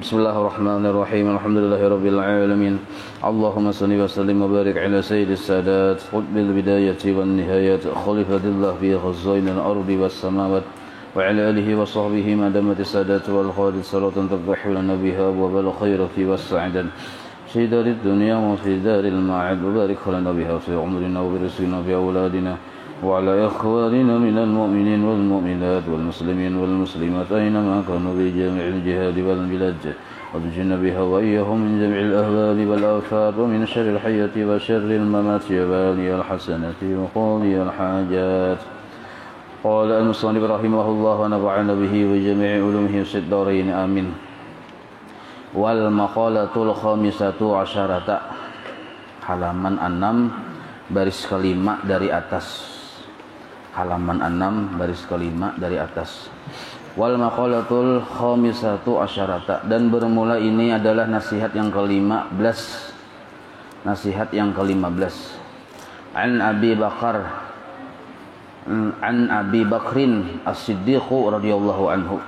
Bismillahirrahmanirrahim. Alhamdulillahirabbil alamin. Allahumma shalli wa sallim wa barik ala sayyidis sadat qutbil bidayati wan nihayat khalifatillah fi khazainil ardi was samawat wa ala alihi wa sahbihi madamatis sadat wal khalid salatan tadhhilu nabiha wa bal khaira fi was'adan fi darid dunya wa fi daril ma'ad wa barik lana biha fi umrina wa rizqina fi auladina وعلى إخواننا من المؤمنين والمؤمنات والمسلمين والمسلمات أينما كانوا في جميع الجهاد والبلاد وتجن بها وإياهم من جميع الأهوال والآفات ومن شر الحياة وشر الممات وبالي الحسنات وقاضي الحاجات. قال المصنف رحمه الله ونفعنا به وجميع علومه في الدارين آمين. والمقالة الخامسة عشرة halaman 6 baris kelima dari atas. Halaman 6 baris kelima dari atas. Wal maqalatul khamisatu asyarata, dan bermula ini adalah nasihat yang ke-15. Nasihat yang ke-15. An Abi Bakrin As-Siddiq radhiyallahu anhu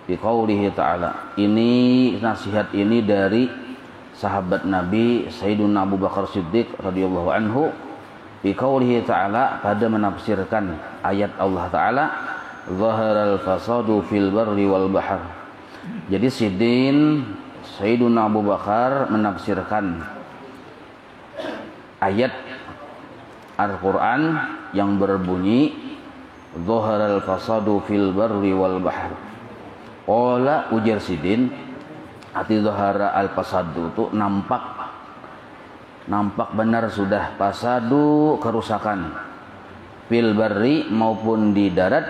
bi qoulihi ta'ala. Ini nasihat ini dari sahabat Nabi Sayyiduna Abu Bakar Siddiq radhiyallahu anhu bi qoulihi ta'ala, pada menafsirkan ayat Allah Ta'ala, zaharal fasadu fil barri wal bahr. Jadi Sayyiduna Abu Bakar menafsirkan ayat Al-Quran yang berbunyi zaharal fasadu fil barri wal bahr. Qala, ujar Sidin, arti zahara al-fasadu itu nampak benar sudah fasadu, kerusakan, fil barri maupun di darat,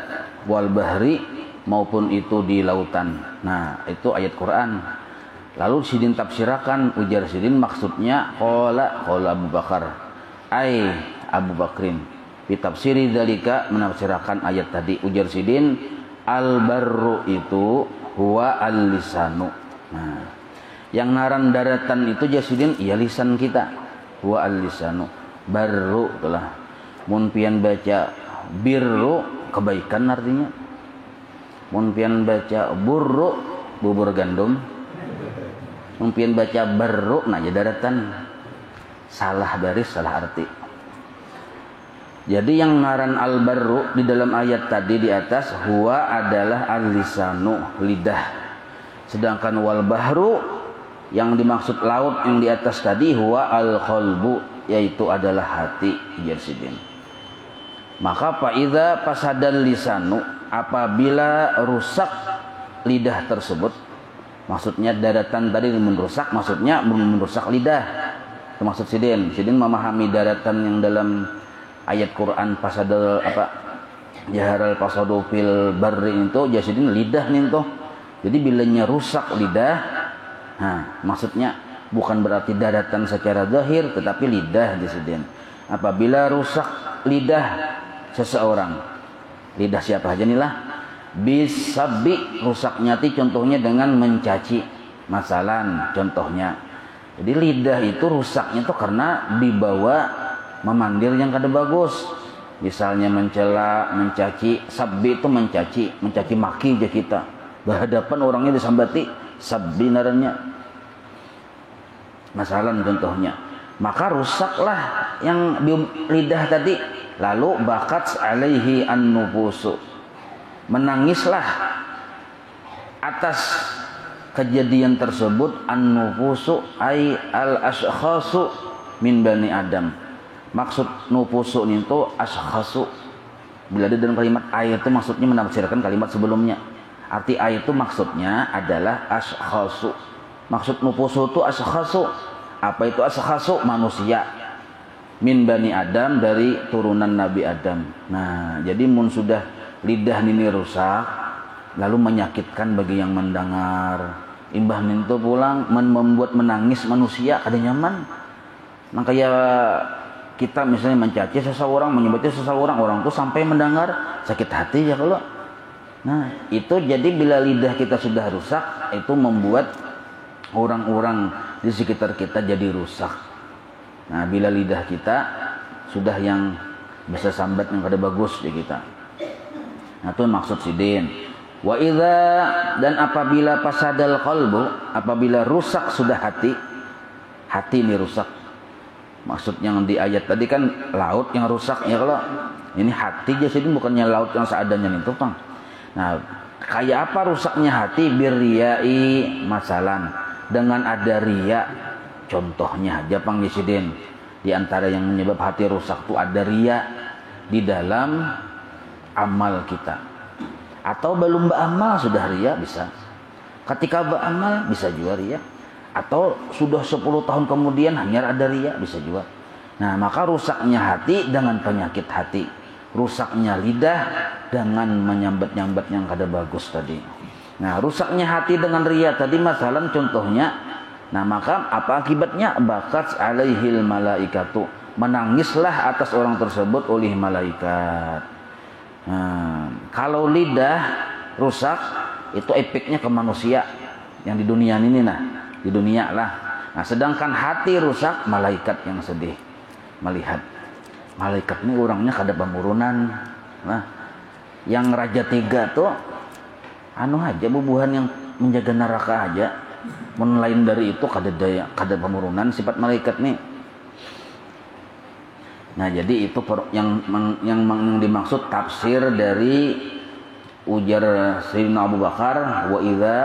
wal bahri maupun itu di lautan. Nah, itu ayat Quran. Lalu Sidin tafsirakan, ujar Sidin, maksudnya qala Abu Bakar, ai Abu Bakrin, ditafsiri dalika, menafsirkan ayat tadi. Ujar Sidin, al barru itu huwa al lisanu. Nah, yang naran daratan itu Jasidin, iya lisan kita. Huwa al lisanu. Barru telah mun pian baca birru, kebaikan artinya. Mun pian baca burru, bubur gandum. Mun pian baca barru, nah ya daratan. Salah baris, salah arti. Jadi yang ngaran al barru di dalam ayat tadi di atas, huwa adalah al lisanu, lidah. Sedangkan wal bahru yang dimaksud laut yang di atas tadi, huwa al qalbu, yaitu adalah hati. Jersidin. Maka faidza fasadal lisanu, apabila rusak lidah tersebut, maksudnya daratan tadi merusak, maksudnya merusak lidah. Itu maksud Sidin. Sidin memahami daratan yang dalam ayat Quran fasadal jaharal fasadu fil barri itu, Jersidin lidah nih tuh. Jadi bilanya rusak lidah, nah, maksudnya bukan berarti daratan secara zahir, tetapi lidah di sini. Apabila rusak lidah seseorang, lidah siapa aja nih lah, bisabi, rusaknya ti contohnya dengan mencaci, masalan contohnya. Jadi lidah itu rusaknya tuh karena dibawa memanggil yang kada bagus. Misalnya mencela, mencaci, sabbi itu mencaci maki aja kita. Berhadapan orangnya disambati, sabbi narannya. Masalah contohnya. Maka rusaklah yang di lidah tadi. Lalu bakat alaihi an-nufusu. Menangislah atas kejadian tersebut an-nufusu ay al-ashkhasu min bani Adam. Maksud nufusu itu ashkhasu. Bila ada dalam kalimat ayat itu maksudnya menafsirkan kalimat sebelumnya. Arti ayat itu maksudnya adalah ashkhasu. Maksud nufusu itu ashkhasu. Apa itu ashkhasu? Manusia. Min bani Adam, dari turunan Nabi Adam. Nah, jadi mun sudah lidah ini rusak, lalu menyakitkan bagi yang mendengar. Imbah nintu pulang membuat menangis manusia, kada nyaman. Nah, kayak kita misalnya mencaci seseorang, menyebutnya seseorang, orang itu sampai mendengar sakit hati ya kalau. Nah, itu jadi bila lidah kita sudah rusak, itu membuat orang-orang di sekitar kita jadi rusak. Nah, bila lidah kita sudah yang bisa sambat yang kada bagus di kita. Nah, itu maksud Sidin. Wa idza, dan apabila fasadal qalbu, apabila rusak sudah hati ini rusak. Maksud yang di ayat tadi kan laut yang rusak ya, kalau ini hati aja sih, bukannya laut yang seadanya itu Bang. Nah, kayak apa rusaknya hati? Birriyai masalan, dengan ada riya. Contohnya aja Bang Yesidin, di antara yang menyebab hati rusak tuh ada riya di dalam amal kita. Atau belum beramal sudah riya bisa. Ketika beramal bisa juga riya. Atau sudah 10 tahun kemudian hanya ada riya bisa juga. Nah, maka rusaknya hati dengan penyakit hati. Rusaknya lidah dengan menyambat-nyambat yang kada bagus tadi. Nah, rusaknya hati dengan riya tadi masalah contohnya. Nah, maka apa akibatnya? Bakat alaihil malaikatu, menangislah atas orang tersebut oleh malaikat. Nah, kalau lidah rusak itu efeknya ke manusia yang di dunia ini, nah di dunia lah. Nah, sedangkan hati rusak, malaikat yang sedih melihat. Malaikat ini orangnya kada pemurunan. Nah, yang raja 3 tuh anu aja bubuhan yang menjaga neraka aja. Men lain dari itu kada daya, kada pemurunan sifat malaikat nih. Nah, jadi itu yang dimaksud tafsir dari ujar Sayyidina Abu Bakar, wa idza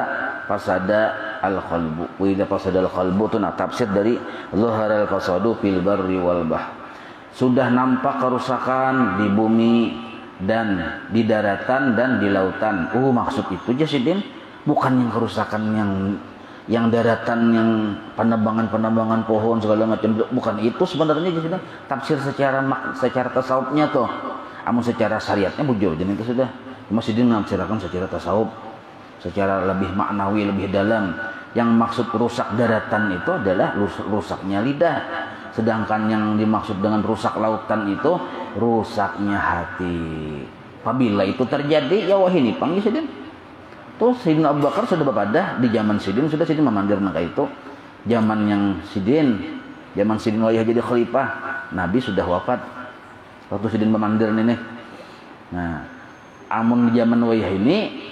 fasada al-qalbu. Wa idza fasada al-qalbu itu nah tafsir dari zaharal fasadu fil barri wal bahr. Sudah nampak kerusakan di bumi dan di daratan dan di lautan. Maksud itu aja Sidin, bukan yang kerusakan yang daratan, yang penebangan pohon segala macam, bukan itu sebenarnya sudah tafsir secara tasawufnya tuh. Amun secara syariatnya bujur jadi itu sudah masih dinafsirkan secara tasawuf, secara lebih maknawi, lebih dalam. Yang maksud rusak daratan itu adalah rusaknya lidah, sedangkan yang dimaksud dengan rusak lautan itu rusaknya hati. Apabila itu terjadi ya wahini panggil Sidin. Tuh Sayyidina Abu Bakar sudah berpadah di zaman Sidin, sudah Sidin memandir maka itu zaman yang zaman Sidin wayah jadi khalifah, Nabi sudah wafat waktu Sidin memandir ini. Nah, amun di zaman wayah ini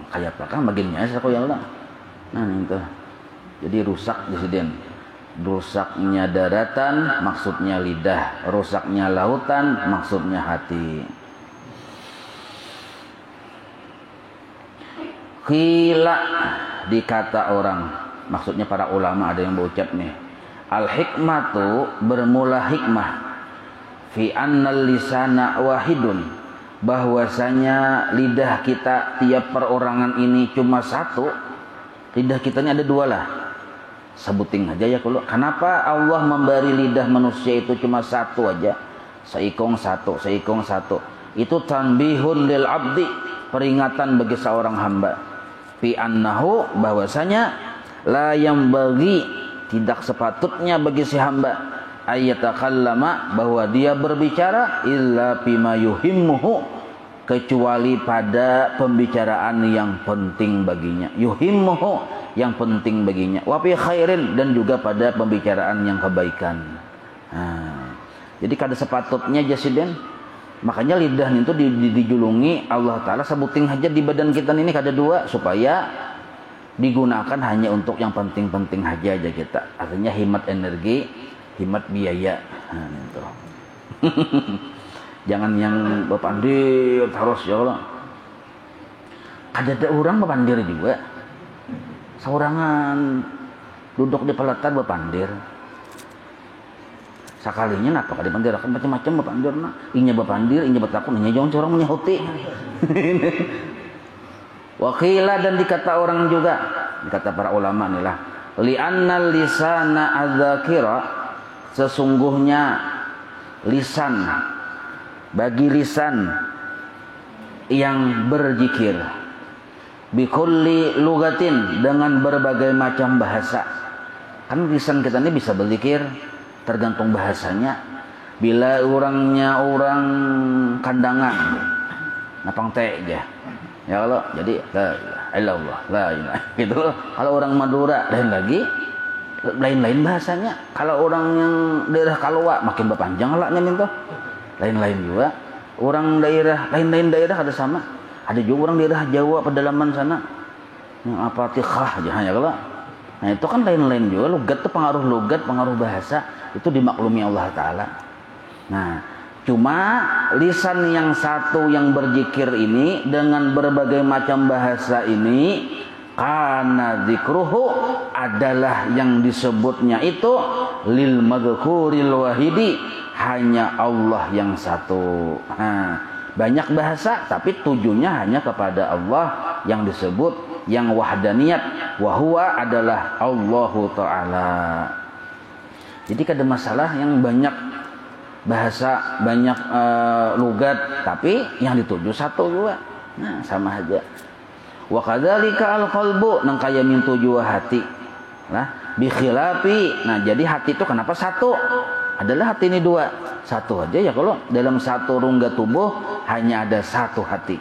kayak apa kan bagiannya saya kok ya Allah. Nah itu jadi rusak di Sidin. Rusaknya daratan maksudnya lidah, rusaknya lautan maksudnya hati. Qila, dikata orang, maksudnya para ulama ada yang berucap nih, al-hikmatu, bermula hikmah, fi annal lisana wahidun, bahwasanya lidah kita tiap perorangan ini cuma satu. Lidah kita ini ada 2 lah, sebutin aja ya kalau kenapa Allah memberi lidah manusia itu cuma 1 aja, seikong satu. Itu tanbihun lil abdi, peringatan bagi seorang hamba, fi annahu, bahwasanya la yang bagi, tidak sepatutnya bagi si hamba, ayatakallama, bahwa dia berbicara illa bima yuhimmuhu, kecuali pada pembicaraan yang penting baginya, yuhimmuhu, yang penting baginya, wa fi khairin, dan juga pada pembicaraan yang kebaikan. Nah, jadi kada sepatutnya Jasidin. Makanya lidah itu dijulungi Allah Ta'ala sebutin aja di badan kita ini kada 2, supaya digunakan hanya untuk yang penting-penting aja kita. Artinya hemat energi, hemat biaya. Nah, itu. Jangan yang berpandir terus ya Allah. Ada orang berpandir juga. Seorangan duduk di pelataran berpandir. Sakalinya napa kada pandir akan macam-macam berpandir na. Inya berpandir, inya bertakun, inya jangan orang menyahuti. Wakila, dan dikata orang juga, dikata para ulama inilah, li'annal lisana adzakira, sesungguhnya lisan, bagi lisan yang berzikir, bikulli lugatin, dengan berbagai macam bahasa. Kan lisan kita ini bisa berzikir, tergantung bahasanya. Bila orangnya orang kandangan, napang teh aja ya Allah, jadi la ilallah, la ilaha gitu. Kalau orang Madura lain bahasanya. Kalau orang yang daerah Kalua makin berpanjang lah nyamin tuh, lain-lain juga. Orang daerah lain daerah ada sama. Ada juga orang daerah Jawa pedalaman sana yang apa tikhah aja ya kalau. Nah itu kan lain-lain juga. Logat itu pengaruh logat, pengaruh bahasa itu dimaklumi Allah Ta'ala. Nah cuma lisan yang satu yang berzikir ini dengan berbagai macam bahasa ini, karena dzikruhu adalah yang disebutnya itu lil madhkuril wahidi, hanya Allah yang satu. Nah, banyak bahasa tapi tujuannya hanya kepada Allah yang disebut yang wahdaniyat, wahwa adalah Allahu Ta'ala. Jadi kada masalah yang banyak bahasa, banyak logat, tapi yang dituju satu juga. Nah, sama aja. Wa kadzalika al-qalbu, nang kaya min tuju hati. Nah, bi khilafi. Nah, jadi hati itu kenapa satu? Adalah hati ini dua. Satu aja ya kalau dalam satu rongga tubuh hanya ada satu hati.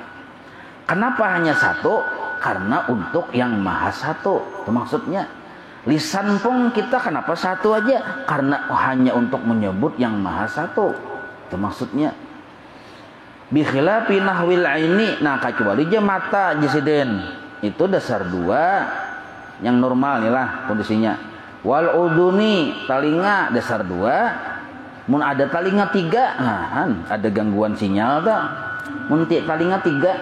Kenapa hanya satu? Karena untuk yang maha satu. Itu maksudnya. Lisan pun kita kenapa satu aja? Karena hanya untuk menyebut yang maha satu. Itu maksudnya. Bi khilafi nahwil aini. Nah kecuali aja mata jasiden. Itu dasar dua. Yang normal nih lah kondisinya. Wal uduni, talinga dasar dua. Mun ada talinga tiga, nah ada gangguan sinyal tak? Mun talinga tiga,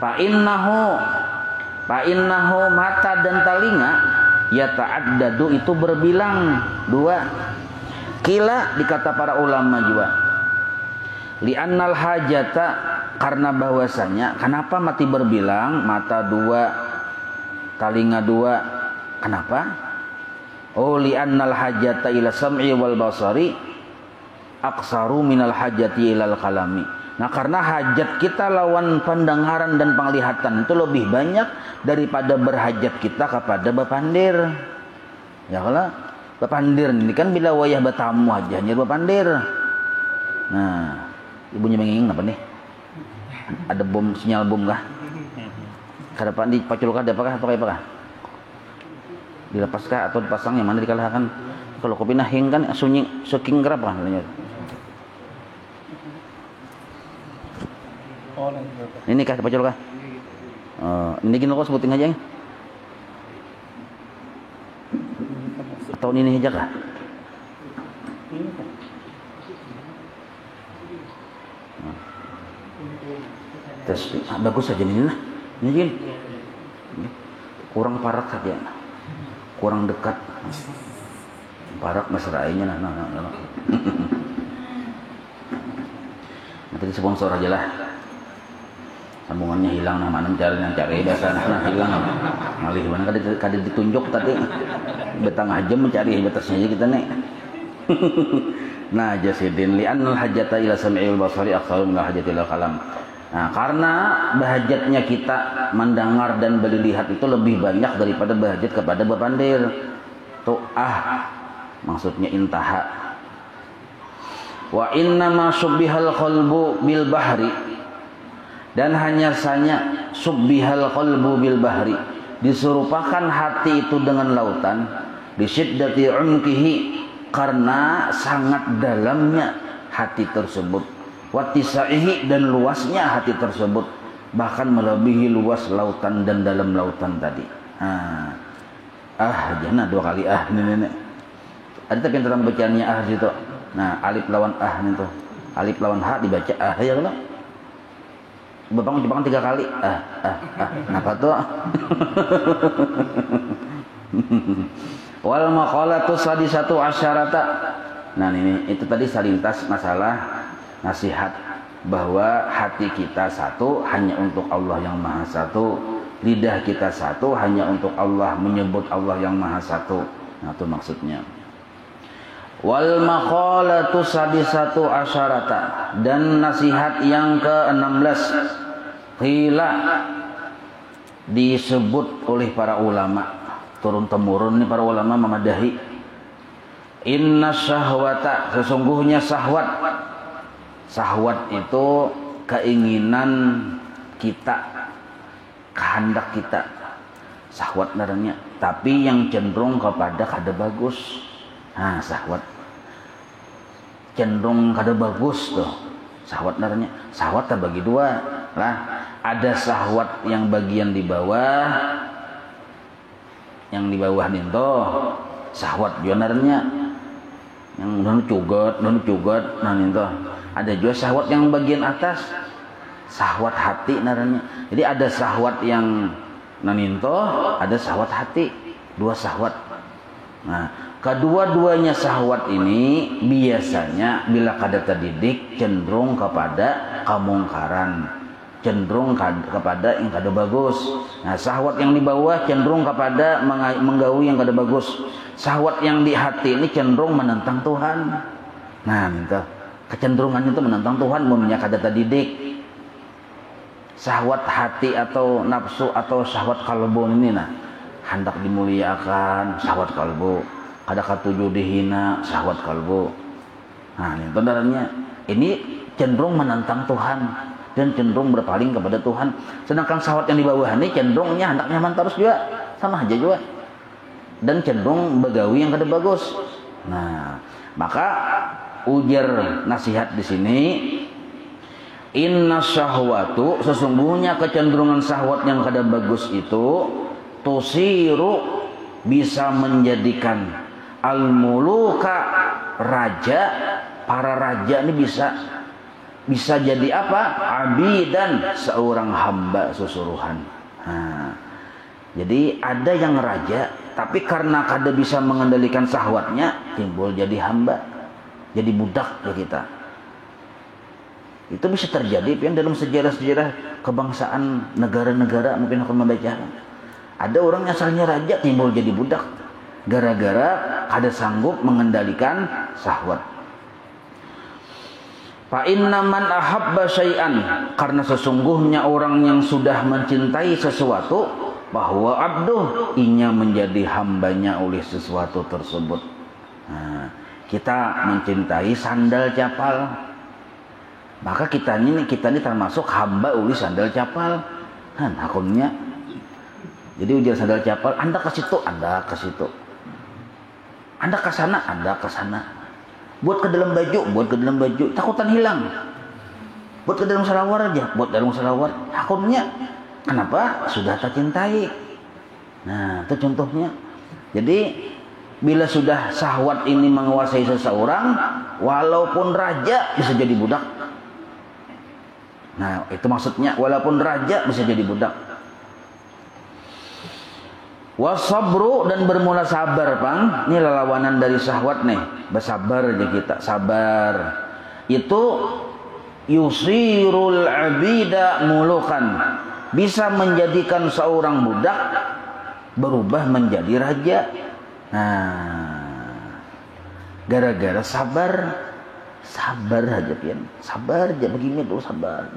fa innahu mata dan talinga ya ta'addadu itu berbilang dua. Kila dikata para ulama juga. Li'annal hajata, karena bahwasanya kenapa mati berbilang, mata dua, talinga dua, kenapa? Oh li'annal hajata ila sam'i wal basari aksaru minal hajati ilal kalami. Nah karena hajat kita lawan pendengaran dan penglihatan itu lebih banyak daripada berhajat kita kepada bapandir. Ya kalau bapandir ini kan bila wayah bertamu aja hanya bapandir. Nah ibunya mengingin apa nih? Ada bom, sinyal bom kah? Kadapan dipaculkah, ada apakah atau apakah? Dilepaskah atau dipasang, yang mana dikalahkan? Kalau kopi nahing kan sunyi suking kerap kan? Ini kah pacul kah? Ini gini kok sebutin aja. Atau ini aja kah? Tes bagus saja ini lah. Ini gini. Kurang parak saja. Kurang dekat. Parak mesrainya nah. Nanti sponsor aja lah. Sambungannya hilang, nah mana mencari biasa nah hilang ngalih mana kada ditunjuk tadi betengah jam mencari batasnya aja kita nih. Nah jasidin li'annal hajata ila sam'il basari aktsaru min hajati ila kalam. Nah karena bahajatnya kita mendengar dan melihat itu lebih banyak daripada bahajat kepada berpandir. Tuh maksudnya intaha. Wa inna ma subbihal qalbu bil bahri, dan hanya saja subbihal qalbu bil bahri, diserupakan hati itu dengan lautan, bisyiddati umkihi, karena sangat dalamnya hati tersebut, wattisaihi, dan luasnya hati tersebut, bahkan melebihi luas lautan dan dalam lautan tadi. Jangan dua kali ini. Ada tapi yang terang bacaannya situ. Nah alif lawan nih tuh, alif lawan ha dibaca ya kalau. Bapak Jepang 3 kali. Kenapa tuh? Wal maqalatu sadisatu asyarata. Nah ini itu tadi salintas masalah nasihat bahwa hati kita satu hanya untuk Allah yang maha satu, lidah kita satu hanya untuk Allah, menyebut Allah yang maha satu. Nah itu maksudnya. Wal maqalatu sadisatu asyarata, dan nasihat yang ke-16 qila disebut oleh para ulama turun temurun nih, para ulama memadahi, inna syahwata, sesungguhnya syahwat itu keinginan kita, kehendak kita, syahwat naranya, tapi yang cenderung kepada kada bagus. Syahwat cenderung kada bagus tuh. Syahwat naranya, syahwat terbagi dua lah. ada syahwat yang bagian di bawah, yang di bawah ninto syahwat jonarnya yang non cugot nah ninto. Ada juga syahwat yang bagian atas, syahwat hati naranya. Jadi ada syahwat yang naninto, ada syahwat hati, dua syahwat. Nah, kedua-duanya syahwat ini biasanya bila kada terdidik cenderung kepada kemungkaran, cenderung kepada yang kada bagus. Nah, syahwat yang di bawah cenderung kepada menggaui yang kada bagus. Syahwat yang di hati ini cenderung menentang Tuhan. Nah, minta kecenderungannya itu menentang Tuhan, momennya kada terdidik. Syahwat hati atau nafsu atau syahwat kalbu ini nah hendak dimuliakan, syahwat kalbu. Kada katuju dihina, syahwat kalbu. Nah, ini saudaranya, ini cenderung menentang Tuhan dan cenderung berpaling kepada Tuhan. Sedangkan syahwat yang di bawah ini cenderungnya hendak nyaman terus juga, sama aja juga. Dan cenderung begawi yang kada bagus. Nah, maka ujar nasihat di sini, inna syahwatu, sesungguhnya kecenderungan syahwat yang kada bagus itu tusiru, bisa menjadikan al-muluka, raja, para raja ini bisa jadi apa? Abidan, seorang hamba susuruhan. Nah, jadi ada yang raja tapi karena kada bisa mengendalikan syahwatnya timbul jadi hamba, jadi budak ya kita. Itu bisa terjadi yang dalam sejarah-sejarah kebangsaan negara-negara mungkin akan membaca. Ada orang asalnya raja timbul jadi budak gara-gara kada sanggup mengendalikan syahwat. Fa inna man ahabba syai'an, karena sesungguhnya orang yang sudah mencintai sesuatu, bahwa abduh, inya menjadi hambanya oleh sesuatu tersebut. Nah, kita mencintai sandal capal, maka kita ini termasuk hamba oleh sandal capal. Kan akunnya. Jadi ujar sandal capal, Anda ke situ, Anda ke situ. Anda ke sana, Anda ke sana. Buat ke dalam baju, buat ke dalam baju, takutan hilang. Buat ke dalam salawar aja, buat dalam salawar. Akunnya kenapa? Sudah tak cintai. Nah, itu contohnya. Jadi bila sudah syahwat ini menguasai seseorang, walaupun raja bisa jadi budak. Nah, itu maksudnya, walaupun raja bisa jadi budak. Wasabru, dan bermula sabar, Pang. Ini lawanan dari syahwat nih. Bersabar aja kita, sabar. Itu yusirul abida mulukan, bisa menjadikan seorang budak berubah menjadi raja. Nah, gara-gara sabar aja pian, sabar aja begini tuh, sabar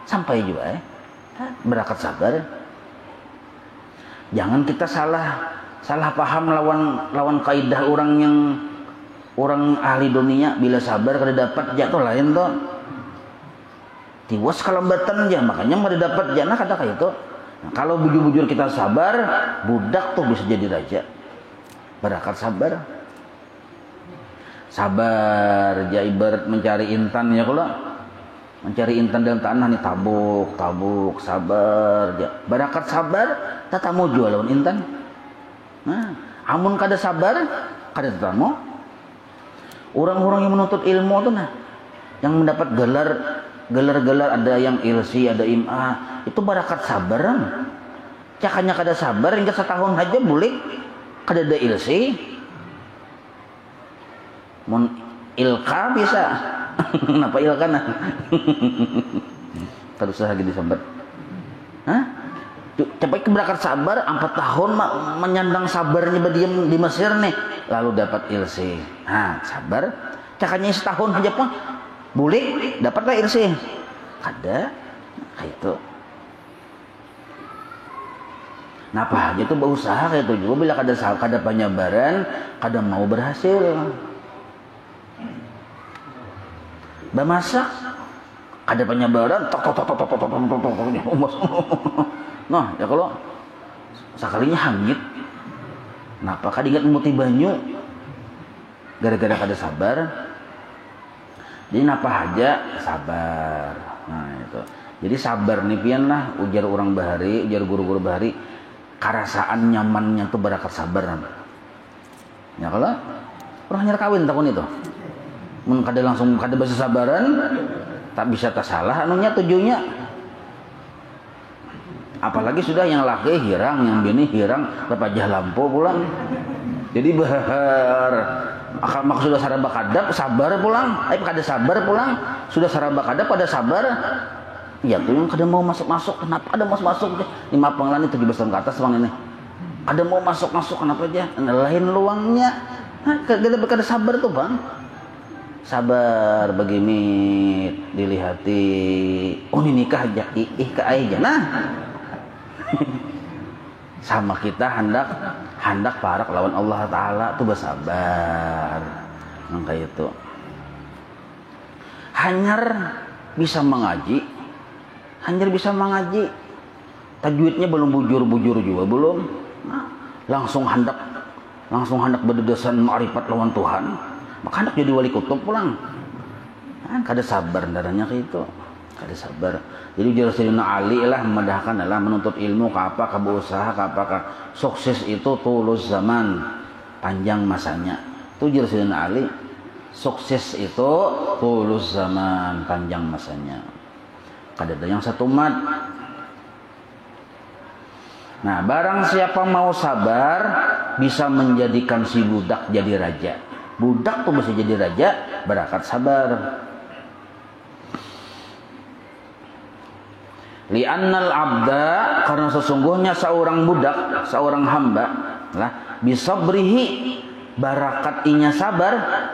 sampai juga berangkat sabar. Jangan kita salah paham lawan kaidah orang ahli dunia. Bila sabar kada dapat jatuh lain tuh. Tiwas kalambatan aja, makanya mau dapat jana kada kayak itu. Nah, kalau bujur-bujur kita sabar, budak tuh bisa jadi raja. Berangkat sabar. Sabar aja ibarat mencari intan ya kalau. Mencari intan dalam tanah nih, tabuk, sabar aja. Berangkat sabar, tatamu jual lawan intan. Nah, amun kada sabar, kada tatamu. Orang-orang yang menuntut ilmu tuh nah, yang mendapat gelar ada yang ilsi, ada im'a, itu barakat sabaran. Cakanya kada sabar hingga setahun aja boleh kada ada ilsi. Mun ilka bisa. Kenapa ilka nah? Terus lagi disambat. Hah? Capai keberakat sabar 4 tahun menyandang sabarnya berdiam di Mesir nih, lalu dapat ilsi. Nah, sabar. Cakanya setahun aja pun boleh dapatlah ilsi. Kada kayak itu. Nah, apa aja tuh berusaha kayak itu juga bila kada penyabaran, kada mau berhasil. Bamasak kada penyabaran, tok. Nah, ya kalau sekalinya hangit, kenapa kada ingat muti banyu? Gara-gara kada sabar. Jadi napa aja sabar. Nah, itu. Jadi sabar nih pian lah ujar orang bahari, ujar guru-guru bahari, karasaan nyamannya tuh barakat sabar. Ya kalau orang nyar kawin tahun itu, mun kada langsung kada bahasa sabaran, tak bisa tak salah anunya tujuannya. Apalagi sudah yang laki hirang, yang bini hirang, berpajah lampu pulang. Jadi bahar mak sudah saraba kadap sabar pulang, kada sabar pulang, sudah saraba kadap pada sabar. Ya tuh yang kada mau masuk, kenapa kada mau masuk? 5 penglan itu 17 tahun ke atas bang ini. Ada mau masuk, kenapa aja? Lain luangnya. Kada sabar tuh bang. Sabar begini dilihati. Oh ini nikah aja, ke aja. Nah, sama kita hendak parak lawan Allah Taala tuh bersabar. Kayak itu. Hanyar bisa mengaji, tajwidnya belum bujur juga belum. Nah, langsung hendak berdedasan ma'rifat lawan Tuhan, maka hendak jadi wali kutub pulang. Kan kada sabar darahnya kayak itu, kada sabar. Jadi ujar Sayyidina Ali lah memedahkan adalah menuntut ilmu ka apa, ka berusaha ka apa, ka sukses itu tulus zaman, panjang masanya. Itu ujar Sayyidina Ali, sukses itu tulus zaman, panjang masanya. Kada ada yang satu mat. Nah, barang siapa mau sabar bisa menjadikan si budak jadi raja. Budak tuh bisa jadi raja berkat sabar. Li'annal abda, karena sesungguhnya seorang budak, seorang hamba lah bisa berihi barakat inya sabar,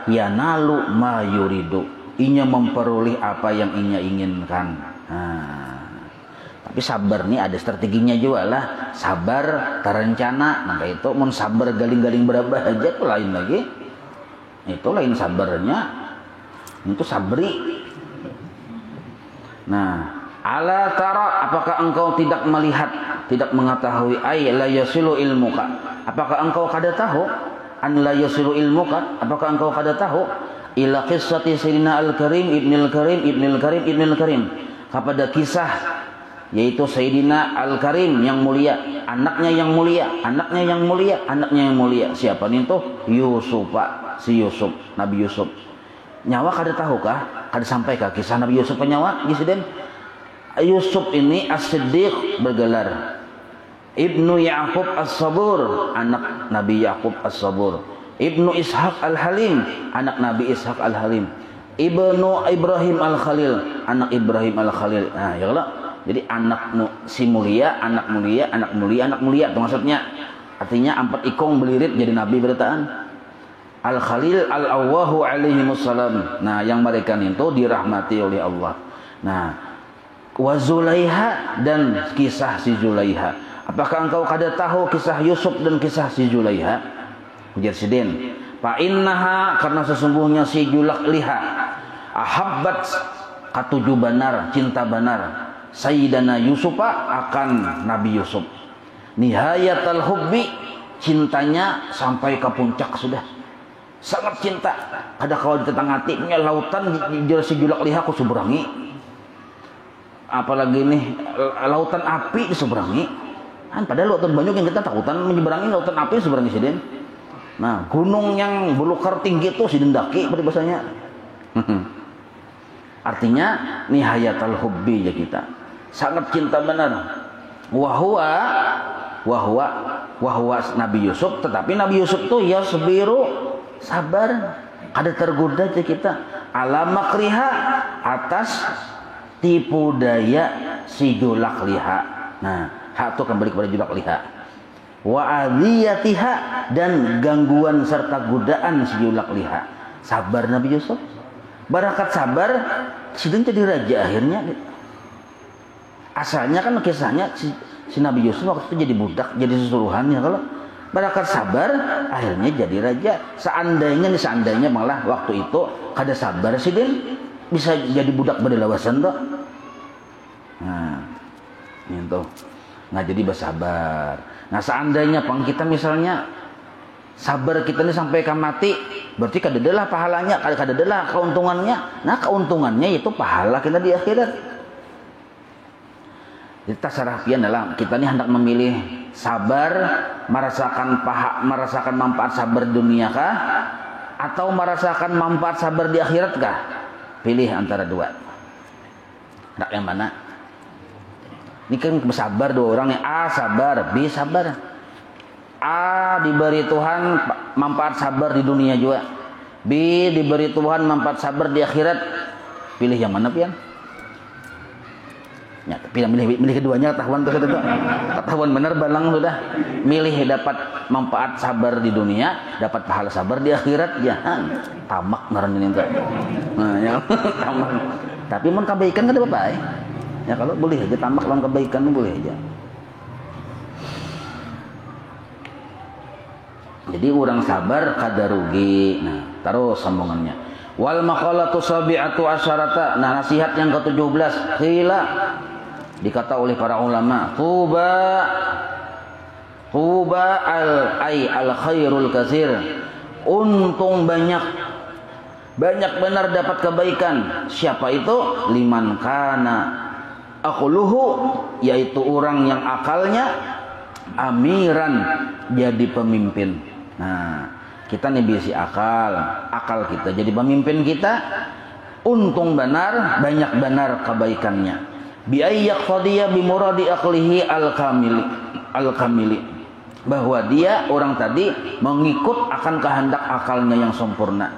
ya nalu ma yuridu, inya memperoleh apa yang inya inginkan. Tapi sabar nih ada strateginya juga lah. Sabar terencana, maka itu mun sabar galing-galing berapa aja tuh lain lagi. Itu lain sabarnya, itu sabri. Nah, ala tara, apakah engkau tidak melihat, tidak mengetahui, ay la yasilu ilmuka, apakah engkau kada tahu, an la yasilu ilmuka, apakah engkau kada tahu, ila qissati sayyidina al-karim ibnil karim, kepada kisah yaitu Sayyidina Al-Karim yang mulia, anaknya yang mulia. Siapa nih tuh? Yusuf, Pak. Si Yusuf, Nabi Yusuf. Nyawa kada tahukah? Kada sampai kah kisah Nabi Yusuf penyawa? Gisiden. Yusuf ini As-Siddiq bergelar. Ibnu Ya'qub As-Sabur, anak Nabi Ya'qub As-Sabur. Ibnu Ishaq Al-Halim, anak Nabi Ishaq Al-Halim. Ibnu Ibrahim Al-Khalil, anak Ibrahim Al-Khalil. Nah, ya Allah. Jadi anak si mulia, anak mulia itu maksudnya. Artinya 4 ikong belirit jadi nabi beritaan. Al-Khalil Al-Awwahu alaihi wassalam. Nah, yang mereka itu dirahmati oleh Allah. Nah, wa Zulaiha dan kisah si Zulaiha. Apakah engkau kada tahu kisah Yusuf dan kisah si Zulaiha? Ujar Sidin. Fa innaha, karena sesungguhnya si Zulaiha ahabbat katuju banar, cinta banar Sayyidana Yusufa akan Nabi Yusuf. Nihayatul hubbi, cintanya sampai ke puncak sudah. Sangat cinta. Ada kalau di tengah hatinya lautan di si Zulaiha ku seberangi. Apalagi nih lautan api di seberangi. Kan padahal lautan banyak yang kita takutan menyeberangi lautan api di seberangi sidin. Nah, gunung yang belukar tinggi itu sidendaki pada bahasanya. Artinya nihayatul hubbi ya kita. Sangat cinta benar. Wahwa Nabi Yusuf, tetapi Nabi Yusuf tuh ya sebiru sabar, kada tergoda aja kita. Ala makriha, atas tipu daya si Zulaiha. Nah, hak itu kembali kepada Zulaiha. Wa adiyatiha, dan gangguan serta godaan si Zulaiha. Sabar Nabi Yusuf. Barakat sabar, sidin jadi raja akhirnya. Asalnya kan kisahnya si Nabi Yusuf waktu itu jadi budak, jadi susuruhan ya kalau. Barakat sabar, akhirnya jadi raja. Seandainya malah waktu itu kada sabar sidin, bisa jadi budak berdelawasan tuh. Nah, itu. Nah, jadi bersabar. Nah, seandainya pang kita misalnya sabar kita ini sampai ke mati, berarti kada adalah pahalanya, kada adalah keuntungannya. Nah, keuntungannya itu pahala kita di akhirat. Kita sarapian adalah kita ini hendak memilih sabar, merasakan manfaat sabar di dunia kah, atau merasakan manfaat sabar di akhirat kah? Pilih antara dua. Hendak yang mana? Ini kan sabar dua orang nih. A sabar, B sabar. A diberi Tuhan manfaat sabar di dunia juga. B diberi Tuhan manfaat sabar di akhirat. Pilih yang mana pian? Ya, milih keduanya ketahuan tuh sudah. Ketahuan benar balang sudah. Milih dapat manfaat sabar di dunia, dapat pahala sabar di akhirat, ya. Tamak ngaran ini tuh. Nah, ya tamak. Tapi mun kebaikan kan apa-apa ya. Ya kalau boleh aja tamak lawan kebaikan boleh aja. Jadi orang sabar kada rugi. Nah, terus sambungannya. Wal maqalatu sabi'atu asyarata. Nah, nasihat yang ke-17. Qila dikata oleh para ulama, Tuba al khairul katsir. Untung banyak benar dapat kebaikan. Siapa itu? Liman kana aqluhu, yaitu orang yang akalnya amiran, jadi pemimpin. Nah, kita nih biasi akal kita jadi pemimpin kita. Untung benar, banyak benar kebaikannya. Bi ayyaqdiya bi muradi aqlihi al-kamili, bahwa dia orang tadi mengikut akan kehendak akalnya yang sempurna.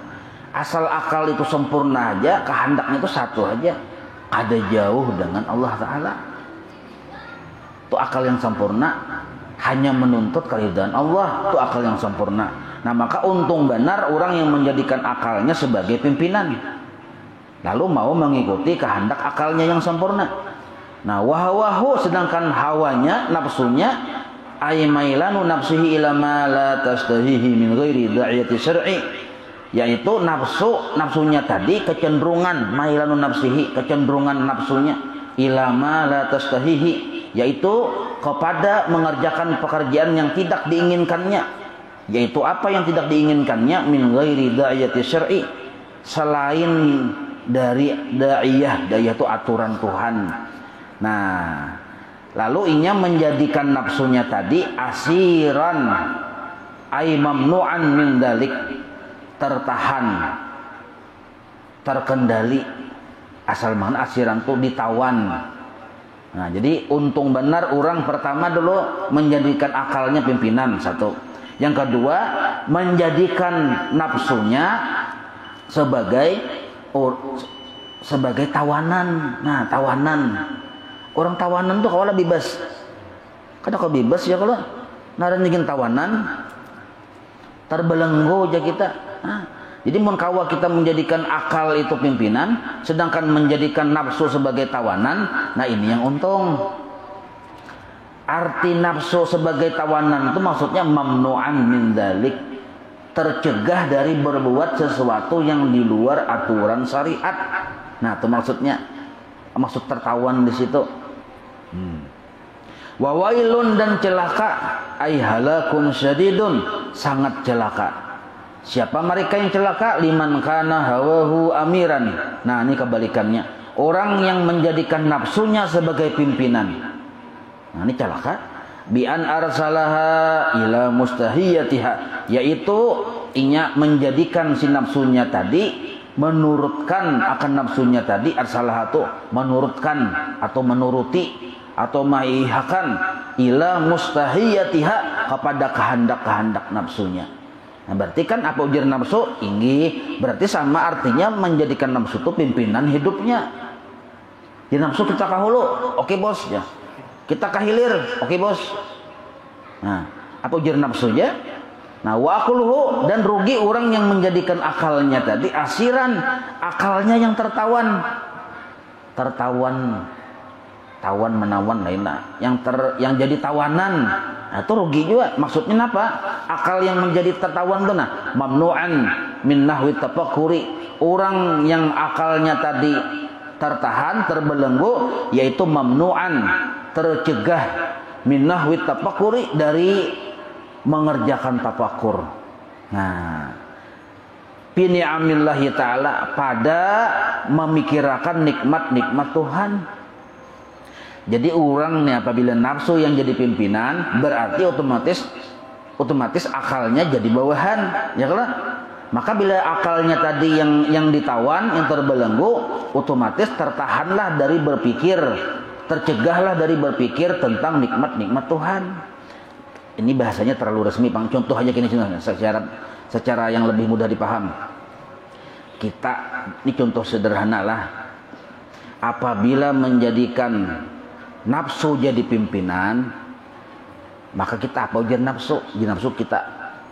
Asal akal itu sempurna aja, kehendaknya itu satu aja, ada jauh dengan Allah Ta'ala. Itu akal yang sempurna, hanya menuntut keridhaan Allah, itu akal yang sempurna. Nah, maka untung benar orang yang menjadikan akalnya sebagai pimpinan, lalu mau mengikuti kehendak akalnya yang sempurna. Nah, wahawahu, sedangkan hawanya, nafsunya, ay mailanu nafsihi ila ma la tastahihi min ghairi da'iyati syar'i, yaitu nafsunya tadi kecenderungan, mailanu nafsihi, kecenderungan nafsunya ila ma la tastahihi, yaitu kepada mengerjakan pekerjaan yang tidak diinginkannya. Yaitu apa yang tidak diinginkannya? Min ghairi da'iyati syar'i, selain dari da'iyah itu aturan Tuhan. Nah, lalu inya menjadikan nafsunya tadi asiran, ay mamnu'an min dalik, tertahan, terkendali. Asal mana asiran itu ditawan. Nah, jadi untung benar orang pertama dulu menjadikan akalnya pimpinan, satu. Yang kedua, menjadikan nafsunya sebagai tawanan. Nah, tawanan. Orang tawanan tuh kalau bebas. Kada kau bebas ya kalau naran bikin tawanan, terbelenggu aja kita. Nah, jadi mun kawa kita menjadikan akal itu pimpinan, sedangkan menjadikan nafsu sebagai tawanan, nah ini yang untung. Arti nafsu sebagai tawanan itu maksudnya mamnu'an min dalik, tercegah dari berbuat sesuatu yang di luar aturan syariat. Nah, itu maksudnya, maksud tertawan di situ. Wawailun, dan celaka, ay halakun syadidun, sangat celaka. Siapa mereka yang celaka? Liman kana hawahu amiran. Nah, ini kebalikannya. Orang yang menjadikan nafsunya sebagai pimpinan. Nah, ini celaka. Bi an arsalaha ila mustahiyatiha, yaitu inya menjadikan si nafsunya tadi, menurutkan akan nafsunya tadi, arsalah itu menurutkan atau menuruti atau maihakan ila mustahiyatiha, kepada kehendak-kehendak nafsunya. Nah, berarti kan apa ujar nafsu? Inggi, berarti sama artinya menjadikan nafsu itu pimpinan hidupnya. Di nafsu kita kahulu, oke bos ya. Kita kahilir, oke bos. Nah, apa ujar nafsunya? Nah, waquluhu, dan rugi orang yang menjadikan akalnya tadi asiran, akalnya yang tertawan, tawan menawan lainnya, yang jadi tawanan. Nah, itu rugi juga. Maksudnya apa? Akal yang menjadi tertawan itu nah, mamnu'an min nahwi tafakkuri, orang yang akalnya tadi tertahan, terbelenggu, yaitu mamnu'an, tercegah, min nahwi tafakkuri, dari mengerjakan tafakur. Nah, bi ni'amillahi ta'ala, pada memikirkan nikmat-nikmat Tuhan. Jadi orang nih apabila nafsu yang jadi pimpinan, berarti otomatis akalnya jadi bawahan, ya kan? Maka bila akalnya tadi yang ditawan, yang terbelenggu, otomatis tertahanlah dari berpikir, tercegahlah dari berpikir tentang nikmat-nikmat Tuhan. Ini bahasanya terlalu resmi, Bang. Contoh aja gini secara yang lebih mudah dipaham. Kita, ini contoh sederhana lah. Apabila menjadikan nafsu jadi pimpinan, maka kita apa ujian nafsu? Di nafsu kita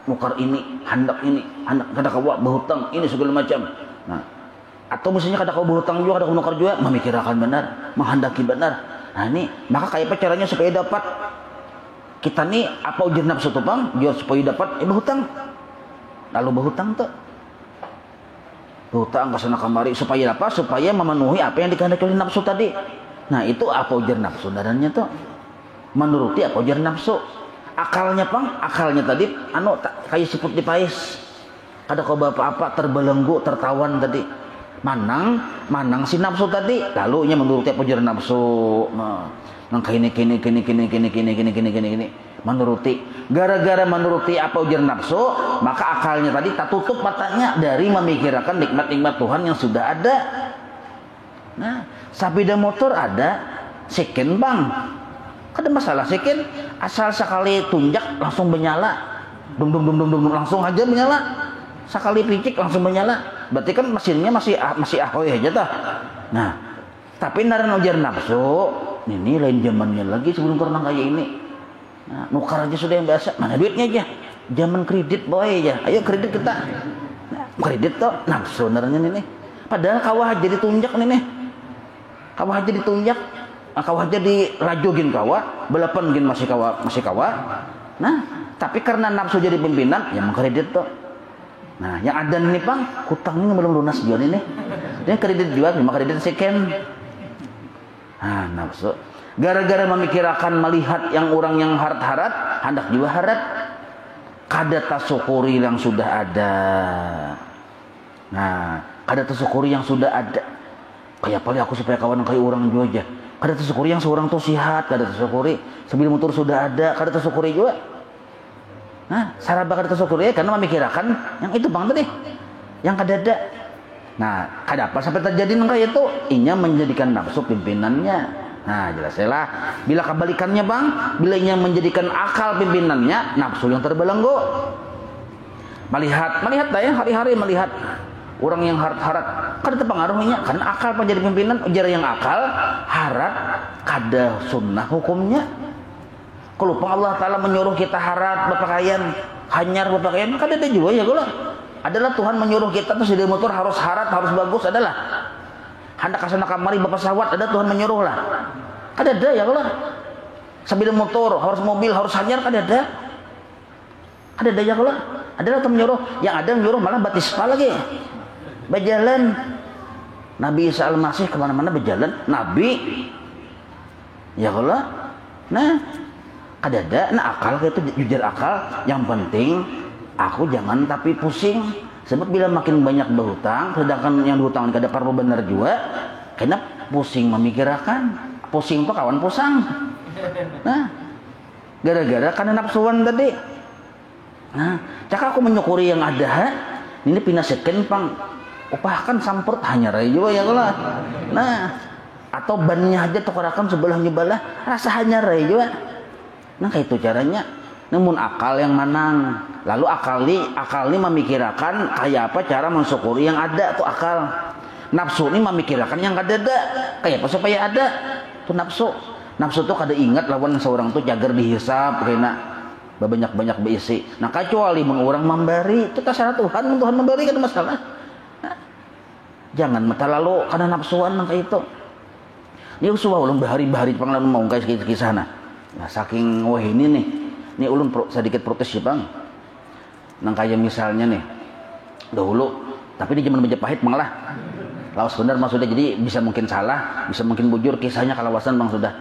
mukar ini, hendak kada kau berhutang ini segala macam. Nah, atau misalnya kada kau berhutang juga, kada kau nukar juga, memikirkan benar, menghendaki benar. Nah ini, maka kayak apa caranya supaya dapat? Kita nih apa ujian nafsu tuh Bang? Biar supaya dapat berhutang. Lalu berhutang tuh. Berhutang ke sana kemari supaya apa? Supaya memenuhi apa yang dikehendaki oleh nafsu tadi. Nah, itu apa ujian nafsu dadanya tuh? Menuruti apa ujian nafsu. Akalnya Bang, akalnya tadi kayak siput dipais. Kada kau apa-apa terbelenggu, tertawan tadi. Manang si nafsu tadi. Lalu nya menuruti apa ujian nafsu. Nah, kini menuruti. Gara-gara menuruti apa ujian nafsu, maka akalnya tadi tak tutup matanya dari memikirkan nikmat-nikmat Tuhan yang sudah ada. Nah, sepeda motor ada, seken Bang. Kada masalah seken, asal sekali tunjak langsung menyala. Dum langsung aja menyala. Sekali picik langsung menyala. Berarti kan mesinnya masih ahoy aja tah. Nah, tapi naran ujian nafsu, ini lain zamannya lagi sebelum corona kayak ini. Nah, nukar aja sudah yang biasa. Mana duitnya aja? Zaman kredit boy aja. Ayo kredit kita. Nah, kredit tuh nafsu sebenarnya nih. Padahal kawah aja ditunjak nih. Kawah aja ditunjak. Kawah aja dirajogin kawah, belapan gin masih kawah. Nah, tapi karena nafsu jadi pimpinan, ya mengkredit tuh. Nah, yang ada nih Bang, hutangnya belum lunas juga nih. Dia kredit juga, cuma kredit second. Nah, nafsu. Gara-gara memikirkan melihat yang orang yang harat-harat, hendak juga harat. Kada tasyukuri yang sudah ada. Nah, kada tasyukuri yang sudah ada. Kayak apa aku supaya kawan kayak orang juga aja. Kada tasyukuri yang seorang tuh sehat, kada tasyukuri sebelum motor sudah ada, kada tasyukuri juga. Nah, saraba kada tasyukuri karena memikirkan yang itu Bang tadi. Yang kada ada. Nah, kada apa sampai terjadi kayak itu? Inya menjadikan nafsu pimpinannya. Nah, jelaslah. Bila kebalikannya Bang, bila inya menjadikan akal pimpinannya, nafsu yang terbelenggu. Melihat dah ya, hari-hari melihat orang yang harat-harat, kada terpengaruhnya karena akal menjadi pimpinan. Ujar yang akal, harat kada sunnah hukumnya. Kalau Allah Ta'ala menyuruh kita harat berpakaian, hanyar berpakaian, kada ada juga ya kalau adalah Tuhan menyuruh kita tuh sepeda motor harus harat, harus bagus adalah. Hendak kasana kamari berpesawat ada Tuhan menyuruh lah. Kada ada ya kalau sepeda motor harus mobil harus hanyar kada ada. Kada ada ya kalau adalah Tuhan menyuruh. Yang ada menyuruh malah batispa lagi. Berjalan. Nabi Isa Al-Masih kemana-mana berjalan. Nabi ya kalau nah kada ada. Nah akal itu jujur akal. Yang penting aku jangan tapi pusing. Sebab bila makin banyak berhutang, sedangkan yang dihutang kada perlu benar juga, kena pusing memikirkan. Pusing tuh kawan pusang. Nah, gara-gara karena nafsuan tadi. Nah, cakap aku menyukuri yang ada, ini pindah seken Pang. Upahkan sampurt hanya rai juga ya kalau. Nah, atau bannya aja tukarakan sebelahnya balah, rasa hanya rai juga. Nah, kayak itu caranya. Namun akal yang menang. Lalu akal ini memikirkan kayak apa cara mensyukuri yang ada tuh akal. Nafsu ini memikirkan yang kada ada. Kayak apa supaya ada? Tuh nafsu. Nafsu tuh kada ingat lawan seorang tuh jagar dihisap kena banyak-banyak berisi. Nah kecuali orang memberi itu terserah Tuhan memberi kan masalah. Nah, jangan mata lalu karena nafsuan kayak itu. Ini usah ulun bahari-bahari panglawan mau kayak kisah nah. Nah saking wah ini nih. Ini ulun sedikit protes ya Bang. Nang kayak misalnya nih dahulu, tapi di zaman Majapahit Bang lah. Lawas benar Bang sudah, jadi bisa mungkin salah, bisa mungkin bujur kisahnya kalawasan Bang sudah.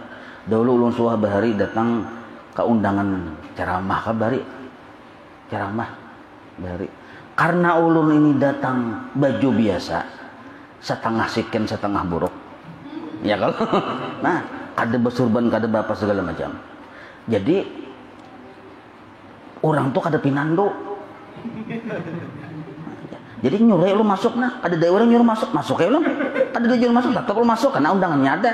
Dahulu ulun suah bahari datang ke undangan ceramah kabari. Ceramah bahari. Karena ulun ini datang baju biasa, setengah siken setengah buruk. Ya kalau. Nah, kada bersurban, kada bapak segala macam. Jadi orang tuh kada pinando. Jadi nyuruh lu masuk nah, ada orang nyuruh masuk kayak lu. Ada dia nyuruh masuk, tak lu masuk karena undangannya ada.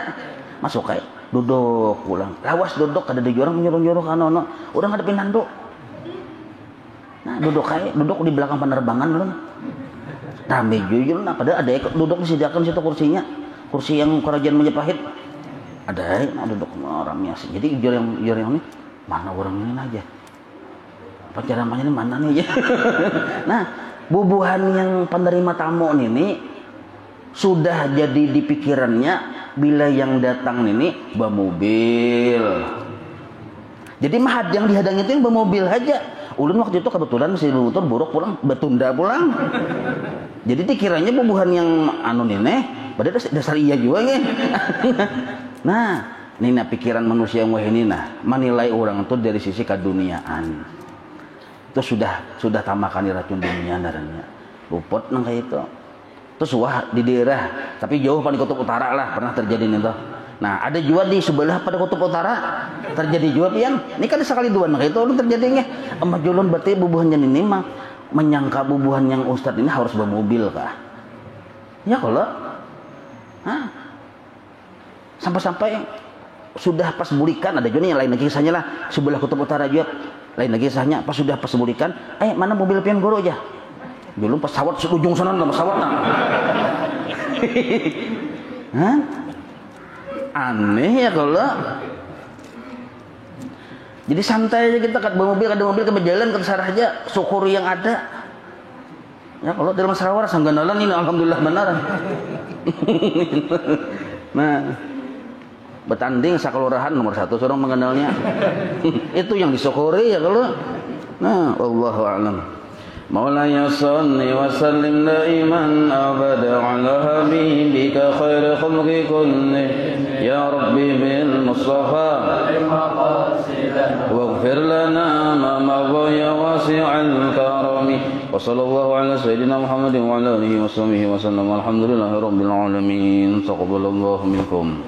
Masuk kayak duduk pulang. Lawas duduk kada ada orang nyuruh kanono. Orang kada pinando. Nah, duduk di belakang penerbangan lu. Rame jujur nah, padahal ada duduk disediakan situ kursinya. Kursi yang kerajaan Majapahit. Ada duduk orangnya sih. Jadi jujur yang ini mana orang ini aja. Penceramahnya ini mana nih ya. Nah, bubuhan yang penerima tamu ini sudah jadi di pikirannya bila yang datang ini bermobil. Jadi mahad yang dihadang itu yang bermobil aja. Ulun waktu itu kebetulan si Lutur buruk pulang, bertunda pulang. Jadi dikiranya bubuhan yang ini, padahal dasar iya juga nih. Nah, ini pikiran manusia yang ini menilai orang itu dari sisi keduniaan. Itu sudah tamakan racun dunia darahnya. Luput nang kayak itu. Terus wah di daerah, tapi jauh pada kutub utara lah pernah terjadi itu. Nah, ada juga di sebelah pada kutub utara terjadi juga pian. Ini kan sekali dua nah itu terjadinya. Emak julun berarti bubuhannya ini mah menyangka bubuhan yang ustadz ini harus bermobil kah? Ya kalau sampai-sampai sudah pas bulikan ada juga yang lain lagi kisahnya lah sebelah kutub utara juga lain lagi kisahnya pas sudah pas bulikan mana mobil pian guru aja dulu pesawat ujung sana nggak pesawat nah. Aneh ya kalau jadi santai aja kita kada mobil ke berjalan ke sarah aja syukuri yang ada ya kalau dalam Sarawak sangganalan ini alhamdulillah benar. Nah bertanding sakelurahan nomor 1 seorang mengenalnya. Itu yang disyukuri ya kalau nah wallahu a'lam. Maulaya salli wa sallim daiman abada ala habibika khair khalqi kulli ya rabbi bil mustafa waghfir lana ma madha ya wasi'al karami wa sallallahu ala sayyidina Muhammadin wa ala alihi wa sahbihi wa sallam alhamdulillahi rabbil alamin taqabbalallahu minkum.